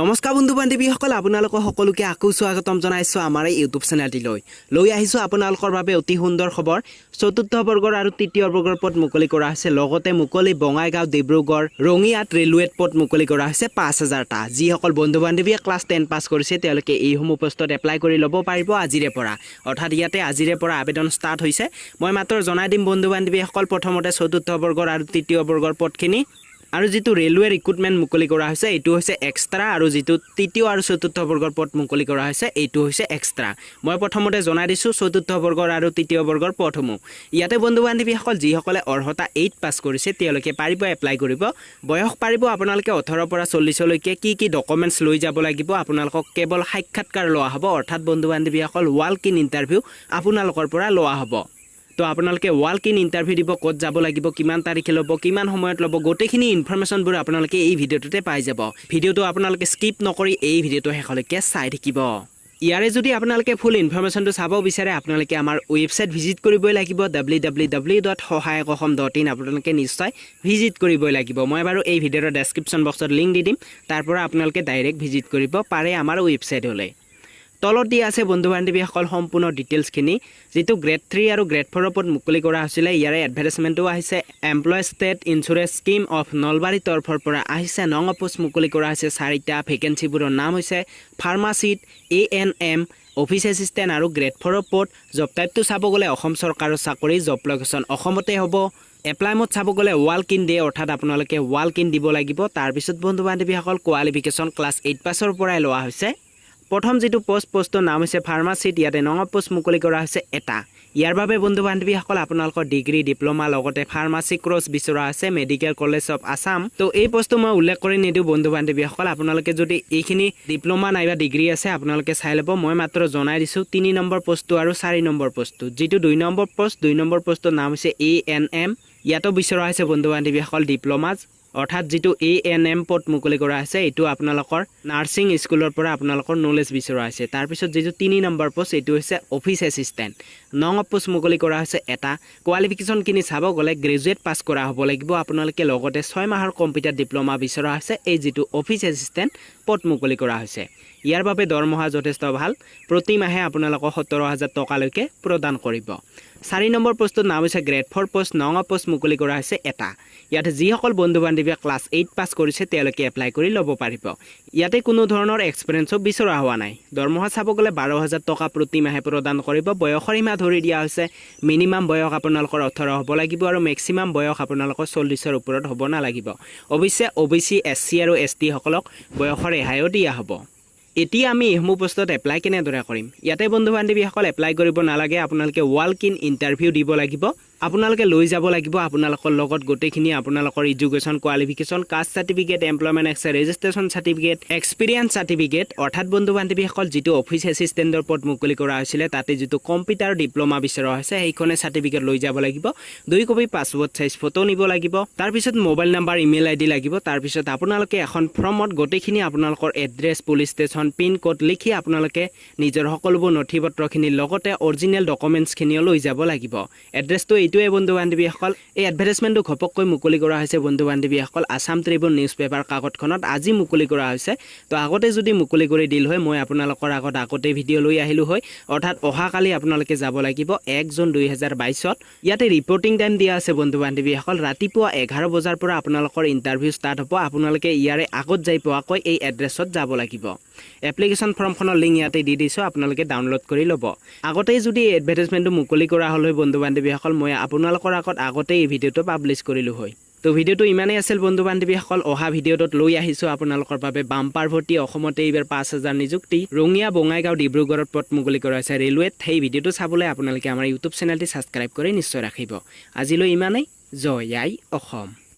নমস্কাৰ বন্ধু বান্ধৱীসকল আপোনালোক সকলোকে আকৌ স্বাগতম জনাইছো আমাৰ এই ইউটিউব চেনেলটিলৈ লৈ আহিছো আপোনালোকৰ বাবে অতি সুন্দৰ খবৰ চতুৰ্থ বৰ্গৰ আৰু তৃতীয় বৰ্গৰ পদ মুকলি কৰা হৈছে লগতে মুকলি বঙাইগাঁও ডিব্ৰুগড় ৰঙিয়াত ৰেলৱেত পদ মুকলি কৰা হৈছে 5000টা যিসকল বন্ধু বান্ধৱীয়ে ক্লাছ 10 পাছ কৰিছে তেওঁলোকে এই সমূহ পোষ্টত এপ্লাই কৰি ল'ব পাৰিব আজিৰে পৰা অৰ্থাৎ ইয়াতে আজিৰে পৰা আবেদন ষ্টাৰ্ট হৈছে মই মাত্ৰ জনাই দিম বন্ধু বান্ধৱীসকল প্ৰথমতে চতুৰ্থ বৰ্গৰ আৰু তৃতীয় বৰ্গৰ পদখিনি আৰু যেটো ৰেলৱে ৰিক্ৰুটমেন্ট মুকলি কৰা হৈছে এটো হৈছে এক্সট্ৰা আৰু যেটো তৃতীয় আৰু চতুৰ্থ বৰ্গৰ পদ মুকলি কৰা হৈছে এটো হৈছে এক্সট্ৰা মই প্ৰথমতে জনাই দিছো চতুৰ্থ বৰ্গৰ আৰু তৃতীয় বৰ্গৰ পদসমূহ ইয়াতে বন্ধু বান্ধৱীসকল যিসকলে অৰ্হতা 8 পাছ কৰিছে তেওঁলোকে পাৰিব এপ্লাই কৰিব বয়স পাৰিব আপোনালোকে 18 পৰা 40 লৈকে কি ডকুমেন্টছ লৈ যাব লাগিব আপোনালোকক কেৱল সাক্ষাৎকাৰ লোৱা হ'ব অৰ্থাৎ বন্ধু বান্ধৱীসকল ৱাক ইন ইন্টাৰভিউ আপোনালোকৰ পৰা লোৱা হ'ব তো আপোনালোকে ৱাক ইন ইন্টাৰভিউ দিব ক'ত যাব লাগিব কিমান তাৰিখে ল'ব কিমান সময়ত ল'ব গোটেইখিনি ইনফৰমেশনবোৰ আপোনালোকে এই ভিডিওটোতে পাই যাব ভিডিওটো আপোনালোকে স্কিপ নকৰি এই ভিডিওটো শেষলৈকে চাই থাকিব ইয়াৰে যদি আপোনালোকে ফুল ইনফৰমেশনটো চাব বিচাৰে আপোনালোকে আমাৰ ওয়েবসাইট ভিজিট কৰিবই লাগিব www.sahayakossam.in আপোনালোকে নিশ্চয় ভিজিট কৰিবই লাগিব মই বাৰু এই ভিডিওৰ ডেসক্ৰিপচন বক্সত লিংক দি দিম তাৰ পৰা আপোনালোকে ডাইৰেক্ট ভিজিট কৰিব পাৰে আমাৰ ওয়েবসাইটলৈ তলত দিয়া আছে বন্ধু বান্ধৱীসকল সম্পূৰ্ণ ডিটেইলছখিনি যেটো গ্ৰেড 3 আৰু গ্ৰেড 4 পদ মুকলি কৰা হৈছিল ইয়াৰে এডভাৰটাইজমেন্টও আহিছে employ state insurance scheme of Nalbari তৰফৰ পৰা আহিছে নং পোষ্ট মুকলি কৰা হৈছে 4টা ভেকেন্সিবোৰৰ নাম হৈছে ফাৰ্মাচিষ্ট ANM অফিস এসিস্টেন্ট আৰু গ্ৰেড 4 পদ জব টাইপটো চাব গলে অসম চৰকাৰৰ চাকৰি জব লোকেশন অসমতে হ'ব এপ্লাই মত চাব গলে ৱাক ইন ডে অৰ্থাৎ আপোনালোকে ৱাক ইন দিব লাগিব তাৰ পিছত বন্ধু বান্ধৱীসকল কোৱালিফিকেশন ক্লাছ 8 পাছৰ পৰাই লোৱা হৈছে প্ৰথম যেটো পোষ্টৰ নাম হৈছে ফাৰ্মাচিষ্ট ইয়াতে নং পোষ্ট মুকলি কৰা হৈছে এটা ইয়াৰ বাবে বন্ধু বান্ধৱীসকল আপোনালোকৰ ডিগ্ৰী ডিপ্লোমা লগতে ফাৰ্মাসি কোৰ্স বিচৰা আছে মেডিকেল কলেজ অফ আসাম তো এই পোষ্টটো মই উল্লেখ কৰি নিদিও বন্ধু বান্ধৱীসকল আপোনালোকে যদি এইখিনি ডিপ্লোমা নাইবা ডিগ্ৰী আছে আপোনালোকে চাই ল'ব মই মাত্ৰ জনাই দিছো 3 নম্বৰ পোষ্টটো আৰু 4 নম্বৰ পোষ্টটো যেটো 2 নম্বৰ পোষ্টৰ নাম হৈছে ANM ইয়াতো বিচৰা আছে বন্ধু বান্ধৱীসকল ডিপ্লোমা অৰ্থাৎ যেটো ANM পদ মুকলি কৰা আছে এটো আপোনালোকৰ নাৰ্সিং স্কুলৰ পৰা আপোনালোকৰ নলেজ বিচৰা আছে তাৰ পিছত যেটো 3 নম্বৰ পোষ্ট এটো হৈছে অফিস এসিস্টেন্ট নং পোষ্ট মুকলি কৰা আছে এটা কোৱালিফিকেশন কিনি চাব গলে গ্ৰেজুৱেট পাছ কৰা হ'ব লাগিব আপোনালোকে লগতে 6 মাহৰ কম্পিউটাৰ ডিপ্লোমা বিচৰা আছে এই যেটো অফিস এসিস্টেন্ট পদ মুকলি কৰা হৈছে ইয়াৰ বাবে দৰমহা যথেষ্ট ভাল প্ৰতি মাহে আপোনালোকক 17000 টকা লৈকে প্ৰদান কৰিব 4 নম্বৰ পোষ্টৰ নাম হৈছে গ্ৰেড 4 পোষ্ট নং পোষ্ট মুকলি কৰা হৈছে এটা ইয়াতে যিসকল বন্ধু বান্ধৱীয়ে ক্লাছ 8 পাছ কৰিছে তেওঁলোকে এপ্লাই কৰি ল'ব পাৰিব ইয়াতে কোনো ধৰণৰ এক্সপেৰিয়েন্সও বিচৰা হোৱা নাই দৰমহা চাব গলে 12000 টকা প্ৰতি মাহে প্ৰদান কৰিব বয়সৰ সীমা ধৰি দিয়া হৈছে মিনিমাম বয়স আপোনালোকৰ 18 হ'ব লাগিব আৰু মেক্সিমাম বয়স আপোনালোকৰ 40ৰ ওপৰত হ'ব না লাগিব অৱশ্যে OBC SC আৰু ST সকলক বয়সৰ ৰেহাইও দিয়া হ'ব এতিয়া আমি এহমু পোষ্টত এপ্লাই কেনে দৰে কৰিম ইয়াতে বন্ধু বান্ধৱীসকল এপ্লাই কৰিব নালাগে আপোনালোকে ৱাক ইন ইন্টাৰভিউ দিব লাগিব আপোনালোকে লৈ যাব লাগিব আপোনালোকৰ লগত গোটেইখিনি আপোনালোকৰ education qualification caste certificate employment x registration certificate experience certificate অৰ্থাৎ বন্ধু বান্ধৱীসকল যেটো অফিস এসিস্টেন্টৰ পদ মুকলি কৰা হৈছিল তাতে যেটো কম্পিউটাৰ ডিপ্লোমা বিচৰা হৈছে এইখনে সাৰ্টিফিকেট লৈ যাব লাগিব 2 কপি পাছপোৰ্ট সাইজ ফটো নিব লাগিব তাৰ পিছত মোবাইল নাম্বাৰ ইমেইল আইডি লাগিব তাৰ পিছত আপোনালোকে এখন ফৰ্মত গোটেইখিনি আপোনালোকৰ address police station pin code লিখি আপোনালোকে নিজৰ সকলোবোৰ নথিপত্ৰখিনি লগতে অৰিজিনাল ডকুমেন্টছখিনি লৈ যাব লাগিব এড্ৰেছটো এইটোৱে বন্ধু বান্ধৱীসকল এই এডভাৰটাইজমেন্টটো ঘপককৈ মুকলি কৰা হৈছে বন্ধু বান্ধৱীসকল আসাম ট্ৰিবিউন নিউজ পেপাৰ কাকতখনত আজি মুকলি কৰা হৈছে তো আগতে যদি মুকলি কৰি দিল হয় মই আপোনালোকৰ আগতে ভিডিও লৈ আহিলো হয় অৰ্থাৎ অহাকালি আপোনালোকে যাব লাগিব 1 জুন 2022ত ইয়াতে ৰিপৰ্টিং টাইম দিয়া আছে বন্ধু বান্ধৱীসকল ৰাতিপুৱা 11 বজাৰ পৰা আপোনালোকৰ ইন্টাৰভিউ ষ্টাৰ্ট হ'ব আপোনালোকে ইয়াৰে আগত যাই পোৱাকৈ এই এড্ৰেছত যাব লাগিব এপ্লিকেশন ফৰ্মখনৰ লিংক ইয়াতে দি দিছো আপোনালোকে ডাউনলোড কৰি ল'ব আগতে যদি এডভাৰটাইজমেন্টটো মুকলি কৰা হল হয় বন্ধু বান্ধৱীসকল মই আপোনালোকৰ আগতে এই ভিডিওটো পাবলিশ কৰিলো হয় তো ভিডিওটো ইমানেই আছিল বন্ধু বান্ধৱীসকল অহা ভিডিওটোত লৈ আহিছো আপোনালোকৰ বাবে বাম্পাৰ ভৰ্তি অসমতে এইবাৰ 5000 নিযুক্তি ৰঙিয়া বঙাইগাঁও ডিব্ৰুগড়ত পদ মুকলি কৰা হৈছে ৰেলৱেত সেই ভিডিওটো চাবলৈ আপোনালোকে আমাৰ ইউটিউব চেনেলটি সাবস্ক্ৰাইব কৰি নিশ্চয় ৰাখিব আজিলৈ ইমানেই জয় আই অসম